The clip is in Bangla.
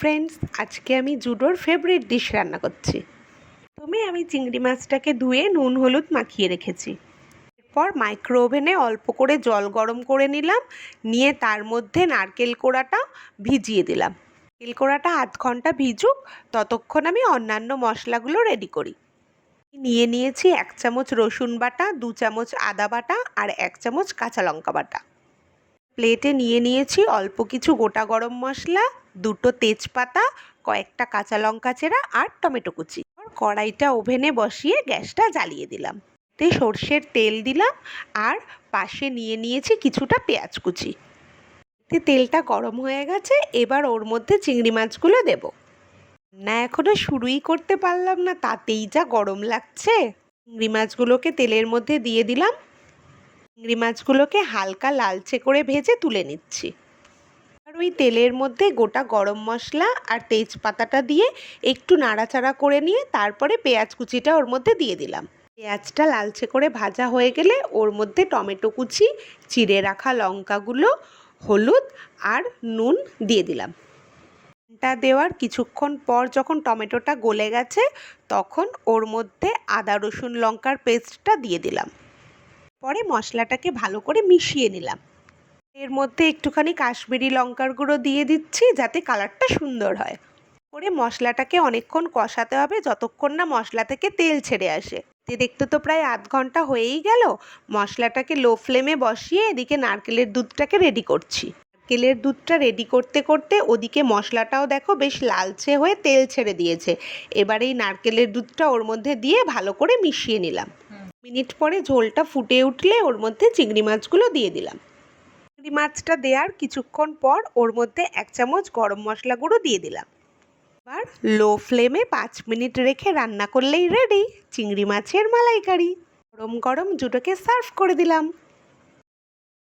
ফ্রেন্ডস, আজকে আমি জুডোর ফেভারিট ডিশ রান্না করছি। প্রথমে আমি চিংড়ি মাছটাকে ধুয়ে নুন হলুদ মাখিয়ে রেখেছি। এরপর মাইক্রো ওভেনে অল্প করে জল গরম করে নিলাম, নিয়ে তার মধ্যে নারকেল কোড়াটা ভিজিয়ে দিলাম। নারকেল কোড়াটা আধ ঘন্টা ভিজুক, ততক্ষণ আমি অন্যান্য মশলাগুলো রেডি করি। নিয়ে নিয়েছি 1 চামচ রসুন বাটা, 2 চামচ আদা বাটা আর 1 চামচ কাঁচা লঙ্কা বাটা। প্লেটে নিয়ে নিয়েছি অল্প কিছু গোটা গরম মশলা, 2টো তেজপাতা, কয়েকটা কাঁচা লঙ্কা চেরা আর টমেটো কুচি। কড়াইটা ওভেনে বসিয়ে গ্যাসটা জ্বালিয়ে দিলাম। সর্ষের তেল দিলাম আর পাশে নিয়ে নিয়েছি কিছুটা পেঁয়াজ কুচি। তেলটা গরম হয়ে গেছে, এবার ওর মধ্যে চিংড়ি মাছগুলো দেব। না, এখনো শুরুই করতে পারলাম না, তাতেই যা গরম লাগছে। চিংড়ি মাছগুলোকে তেলের মধ্যে দিয়ে দিলাম। চিংড়ি মাছগুলোকে হালকা লালচে করে ভেজে তুলে নিচ্ছি। আর ওই তেলের মধ্যে গোটা গরম মশলা আর তেজপাতাটা দিয়ে একটু নাড়াচাড়া করে নিয়ে তারপরে পেঁয়াজ কুচিটা ওর মধ্যে দিয়ে দিলাম। পেঁয়াজটা লালচে করে ভাজা হয়ে গেলে ওর মধ্যে টমেটো কুচি, চিড়ে রাখা লঙ্কাগুলো, হলুদ আর নুন দিয়ে দিলাম। টা দেওয়ার কিছুক্ষণ পর যখন টমেটোটা গলে গেছে, তখন ওর মধ্যে আদা রসুন লঙ্কার পেস্টটা দিয়ে দিলাম। পরে মশলাটাকে ভালো করে মিশিয়ে নিলাম। এর মধ্যে একটুখানি কাশ্মীরি লঙ্কার গুঁড়ো দিয়ে দিচ্ছি, যাতে কালারটা সুন্দর হয়। পরে মশলাটাকে অনেকক্ষণ কষাতে হবে, যতক্ষণ না মশলা থেকে তেল ছেড়ে আসে। দেখতে তো প্রায় আধ ঘন্টা হয়েই গেল। মশলাটাকে লো ফ্লেমে বসিয়ে এদিকে নারকেলের দুধটাকে রেডি করছি। নারকেলের দুধটা রেডি করতে করতে ওদিকে মশলাটাও দেখো বেশ লালচে হয়ে তেল ছেড়ে দিয়েছে। এবার এই নারকেলের দুধটা ওর মধ্যে দিয়ে ভালো করে মিশিয়ে নিলাম। মিনিট পরে ঝোলটা ফুটে উঠলে ওর মধ্যে চিংড়ি মাছগুলো দিয়ে দিলাম। চিংড়ি মাছটা দেওয়ার কিছুক্ষণ পর ওর মধ্যে 1 চামচ গরম মশলা গুঁড়ো দিয়ে দিলাম। এবার লো ফ্লেমে 5 মিনিট রেখে রান্না করলেই রেডি চিংড়ি মাছের মালাইকারি। গরম গরম জুডোকে সার্ভ করে দিলাম।